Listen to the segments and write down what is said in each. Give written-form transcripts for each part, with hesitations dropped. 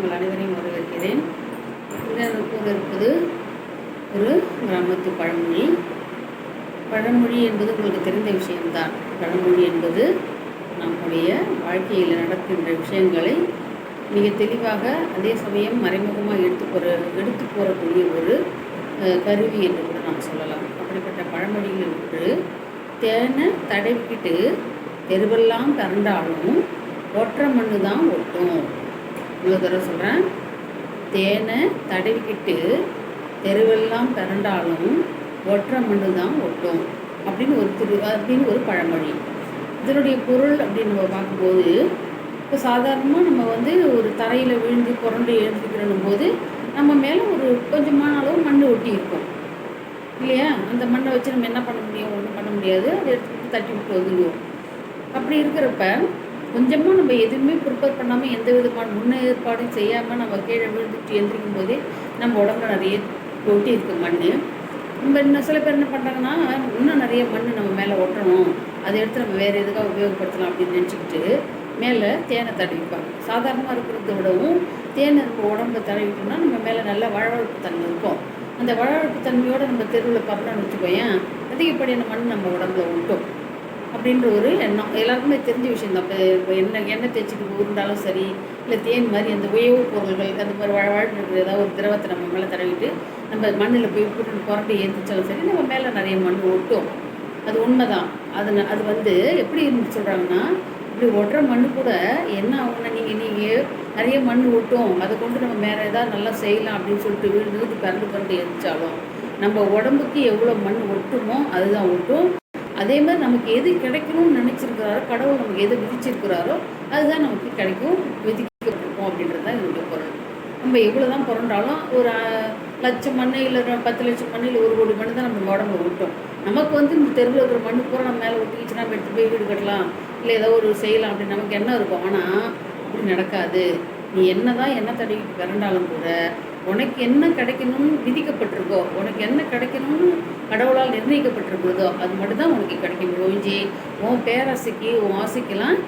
உங்கள் அனைவரையும் வரவேற்கிறேன். இங்கே கூற இருப்பது ஒரு கிராமத்து பழமொழி. பழமொழி என்பது உங்களுக்கு தெரிந்த விஷயம்தான். பழமொழி என்பது நம்முடைய வாழ்க்கையில் நடக்கின்ற விஷயங்களை மிக தெளிவாக, அதே சமயம் மறைமுகமாக எடுத்து போகக்கூடிய ஒரு கருவி என்று கூட நாம் சொல்லலாம். அப்படிப்பட்ட பழமொழிகள் ஒன்று, தேனை தடவிக்கிட்டு தெருவெல்லாம் கரண்டாலும் ஒற்றை மண்ணு தான் ஒட்டும். இவ்வளோ தடவை சொல்கிறேன். தேனை தடவிக்கிட்டு தெருவெல்லாம் பிறண்டாலும் ஒற்றை மண்ணு தான் ஒட்டும் அப்படின்னு ஒரு பழமொழி. இதனுடைய பொருள் அப்படின்னு நம்ம பார்க்கும்போது, இப்போ சாதாரணமாக நம்ம ஒரு தரையில் விழுந்து புரண்டு எழுந்துக்கிறனும் போது நம்ம மேலே ஒரு கொஞ்சமான அளவு மண் ஒட்டி இருக்கும் இல்லையா? அந்த மண்ணை வச்சு நம்ம என்ன பண்ண முடியும்? ஒன்றும் பண்ண முடியாது. அதை எடுத்துக்கிட்டு தட்டி விட்டு வந்துடுவோம். அப்படி இருக்கிறப்ப கொஞ்சமாக நம்ம எதுவுமே ப்ரிப்பேர் பண்ணாமல், எந்த விதமான முன்னேற்பாடும் செய்யாமல் நம்ம கீழே விழுந்துட்டு எழுந்திரிக்கும் போதே நம்ம உடம்புல நிறைய ஒட்டி இருக்கு மண். நம்ம இன்னும் சில பேர் என்ன பண்ணுறாங்கன்னா, இன்னும் நிறைய மண் நம்ம மேலே ஒட்டணும், அதை எடுத்து நம்ம வேறு எதுக்காக உபயோகப்படுத்தலாம் அப்படின்னு நினச்சிக்கிட்டு மேலே தேனை தடவிப்பாங்க. சாதாரணமாக இருக்கிறத விடவும் தேனை நம்ம உடம்புல தடவிட்டோம்னா நம்ம மேலே நல்ல வழவழப்பு தன்மை இருக்கும். அந்த வழவழப்பு தன்மையோடு நம்ம தெருவில் பறக்கணும்னு வச்சுக்கோயேன், அதிகப்படியான மண் நம்ம உடம்புல ஒட்டும் அப்படின்ற ஒரு எண்ணம் எல்லாருக்குமே தெரிஞ்ச விஷயம் தான். இப்போ எண்ணெய் தேய்ச்சிட்டு உருண்டாலும் சரி, இல்லை தேன் மாதிரி அந்த உயவு பொருள்கள் அந்த மாதிரி வாழ்ந்து ஏதாவது ஒரு திரவத்தை நம்ம மேலே தடவிட்டு நம்ம மண்ணில் போய் போட்டு புரட்டி ஏற்றிச்சாலும் சரி, நம்ம மேலே நிறைய மண் ஒட்டும். அது உண்மை தான். அது எப்படி சொல்கிறாங்கன்னா, இப்படி ஒட்டுற மண் கூட என்ன ஆகும்னா, நீங்கள் நிறைய மண் ஒட்டும், அதை கொண்டு நம்ம வேறு ஏதாவது நல்லா செய்யலாம் அப்படின்னு சொல்லிட்டு விழுந்து புரண்டு ஏற்றிச்சாலும் நம்ம உடம்புக்கு எவ்வளோ மண் ஒட்டுமோ அதுதான் ஒட்டும். அதே மாதிரி நமக்கு எது கிடைக்கணும்னு நினச்சிருக்கிறாரோ, கடவுள் நமக்கு எது விதிச்சிருக்கிறாரோ அதுதான் நமக்கு கிடைக்கும், விதிக்கப்பட்டிருக்கும் அப்படின்றது தான் என்னுடைய பொருள். நம்ம எவ்வளோ தான் புரண்டாலும் ஒரு லட்சம் மண் இல்லை 10 லட்சம் மண் இல்லை 1 கோடி மண் தான் நம்ம உடம்புல ஒட்டும். நமக்கு இந்த தெருவில் இருக்கிற மண் பூரா நம்ம மேலே ஒட்டிக்கிச்சுன்னா நம்ம எடுத்து போய் வீடு கட்டலாம், இல்லை ஏதோ ஒரு செய்யலாம் அப்படின்னு நமக்கு என்ன இருக்கும். ஆனால் அப்படி நடக்காது. நீ என்ன தான் எண்ணெய் தடவிட்டு பிறண்டாலும் கூட உனக்கு என்ன கிடைக்கணும்னு விதிக்கப்பட்டிருக்கோ, உனக்கு என்ன கிடைக்கணும்னு கடவுளால் நிர்ணயிக்கப்பட்டிருக்கிறதோ அது மட்டும்தான் உனக்கு கிடைக்கும். ஒழிஞ்சி உன் பேராசைக்கு உன் ஆசைக்கெல்லாம்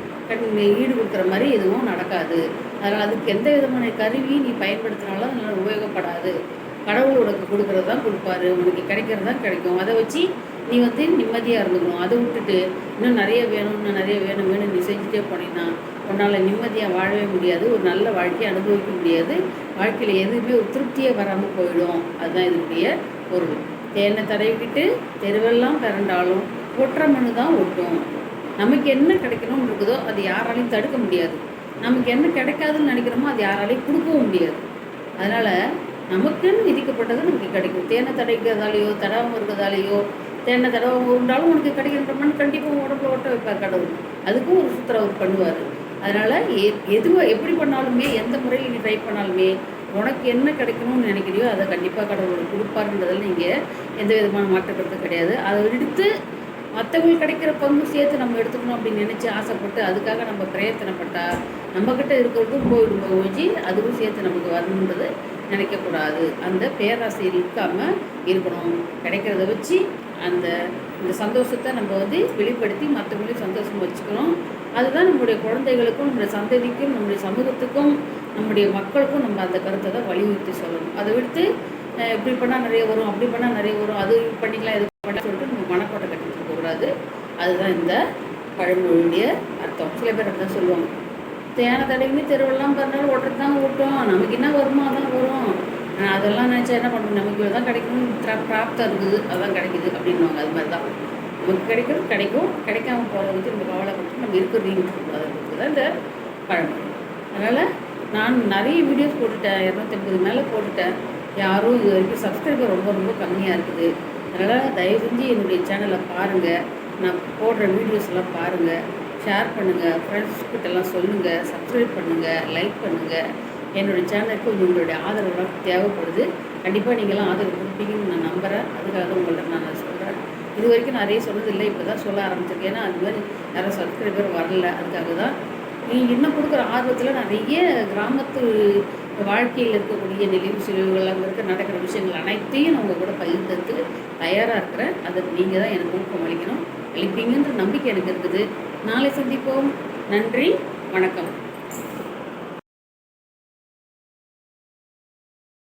ஈடு கொடுக்குற மாதிரி எதுவும் நடக்காது. அதனால் அதுக்கு எந்த விதமான கருவி நீ பயன்படுத்தினாலும் அதனால் உபயோகப்படாது. கடவுள் உனக்கு கொடுக்குறது தான் கொடுப்பாரு, உனக்கு கிடைக்கிறது தான் கிடைக்கும். அதை வச்சு நீ நிம்மதியாக இருந்துக்கணும். அதை விட்டுட்டு இன்னும் நிறைய வேணும், இன்னும் நிறைய வேணும் நீ செஞ்சுட்டே போனீங்கன்னா உன்னால் நிம்மதியாக வாழவே முடியாது, ஒரு நல்ல வாழ்க்கையை அனுபவிக்க முடியாது. வாழ்க்கையில் எதுவுமே ஒரு திருப்தியே வராமல் போயிடும். அதுதான் இதனுடைய பொருள். தேனை தடவிக்கிட்டு தெருவெல்லாம் பிறண்டாலும் ஒற்றை மண்ணு தான் ஒட்டும். நமக்கு என்ன கிடைக்கணும்னு இருக்குதோ அது யாராலையும் தடுக்க முடியாது. நமக்கு என்ன கிடைக்காதுன்னு நினைக்கிறோமோ அது யாராலையும் கொடுக்கவும் முடியாது. அதனால் நமக்குன்னு விதிக்கப்பட்டது நமக்கு கிடைக்கும். தேனை தடைக்கிறதாலேயோ தடாமல் இருக்கிறதாலேயோ, தேனை தடவை இருந்தாலும் உனக்கு கிடைக்கின்ற மண் கண்டிப்பாக உடம்புல ஒட்ட வைப்பார் கடவுள். அதுக்கும் ஒரு சுத்தரவு பண்ணுவார். அதனால் எதுவாக எப்படி பண்ணாலுமே, எந்த முறையில் நீ ட்ரை பண்ணாலுமே உனக்கு என்ன கிடைக்கணும்னு நினைக்கிறியோ அதை கண்டிப்பாக கடவுள் கொடுப்பாருன்றதில் நீங்கள் எந்த விதமான மாற்றப்படுறது கிடையாது. அதை எடுத்து மற்றவங்களுக்கு கிடைக்கிற பங்கு சேர்த்து நம்ம எடுத்துக்கணும் அப்படின்னு நினச்சி ஆசைப்பட்டு அதுக்காக நம்ம பிரயத்தனப்பட்டால் நம்மக்கிட்ட இருக்கிறதும் போயிடும், ஒழிஞ்சி அதுவும் சேர்த்து நமக்கு வரணுன்றது நினைக்கக்கூடாது. அந்த பேராசை இருக்காமல் இருக்கணும். கிடைக்கிறத வச்சு இந்த சந்தோஷத்தை நம்ம வெளிப்படுத்தி மற்றவங்களையும் சந்தோஷமாக வச்சுக்கணும். அதுதான் நம்முடைய குழந்தைகளுக்கும், நம்முடைய சந்ததிக்கும், நம்முடைய சமூகத்துக்கும், நம்முடைய மக்களுக்கும் நம்ம அந்த கருத்தை தான் வலியுறுத்தி சொல்லணும். அதை விடுத்து இப்படி பண்ணால் நிறைய வரும், அப்படி பண்ணால் நிறைய வரும், அது பண்ணிக்கலாம், இது பண்ணலாம் சொல்லிட்டு நம்ம மனக்கோட்டை கட்டிட்டு இருக்கக்கூடாது. அதுதான் இந்த பழமொழியுடைய அர்த்தம். சில பேர் அப்படி தான் சொல்லுவாங்க, தேனை தடவின்னு தெருவெல்லாம் பிறந்தாலும் ஓட்டுறது தான் ஓட்டும், நமக்கு என்ன வருமோ அதான் வரும், அதெல்லாம் நினச்சா என்ன பண்ணுறது, நமக்கு இவ்வளோ தான் கிடைக்கணும், பிராப்தம் இருக்குது, அதான் கிடைக்குது அப்படின்வாங்க. அது மாதிரி தான் நமக்கு கிடைக்கிறது கிடைக்கும், கிடைக்காம போகிறத நம்ம கவலைப்பட்டு நம்ம இருக்கிறதையும் விட்டுக்கூடாதுன்றது தான் இந்த பழமொழி. அதனால் நான் நிறைய வீடியோஸ் போட்டுட்டேன், 250 மேலே போட்டுட்டேன். யாரும் இது வரைக்கும் சப்ஸ்கிரைபர் ரொம்ப ரொம்ப கம்மியாக இருக்குது. அதனால் தயவு செஞ்சு என்னுடைய சேனலை பாருங்கள், நான் போடுற வீடியோஸ் எல்லாம் பாருங்கள், ஷேர் பண்ணுங்கள், ஃப்ரெண்ட்ஸ்கிட்டலாம் சொல்லுங்கள், சப்ஸ்கிரைப் பண்ணுங்கள், லைக் பண்ணுங்கள். என்னுடைய சேனலுக்கு உங்களுடைய ஆதரவுலாம் தேவைப்படுது. கண்டிப்பாக நீங்களாம் ஆதரவு கொடுப்பீங்கன்னு நான் நம்புகிறேன். அதுக்காக உங்கள்கிட்ட நான் சொல்கிறேன். இது வரைக்கும் நிறைய சொன்னதில்லை, இப்போ தான் சொல்ல ஆரம்பிச்சிருக்கேன். ஏன்னா அது மாதிரி யாரும் சப்ஸ்கிரைபர் வரல. அதுக்காக தான் நீங்கள் இன்னும் கொடுக்குற ஆர்வத்தில் நிறைய கிராமத்து வாழ்க்கையில் இருக்கக்கூடிய நெளிவு சுழிவுகள், அங்கே நடக்கிற விஷயங்கள் அனைத்தையும் நான் உங்கள் கூட பகிர்ந்ததுக்கு தயாராக இருக்கிறேன். அதுக்கு நீங்கள் தான் எனக்கு ஊக்கம் அளிக்கணும், அளிப்பீங்கன்ற நம்பிக்கை எனக்கு இருக்குது. நாளை சந்திப்போம். நன்றி, வணக்கம்.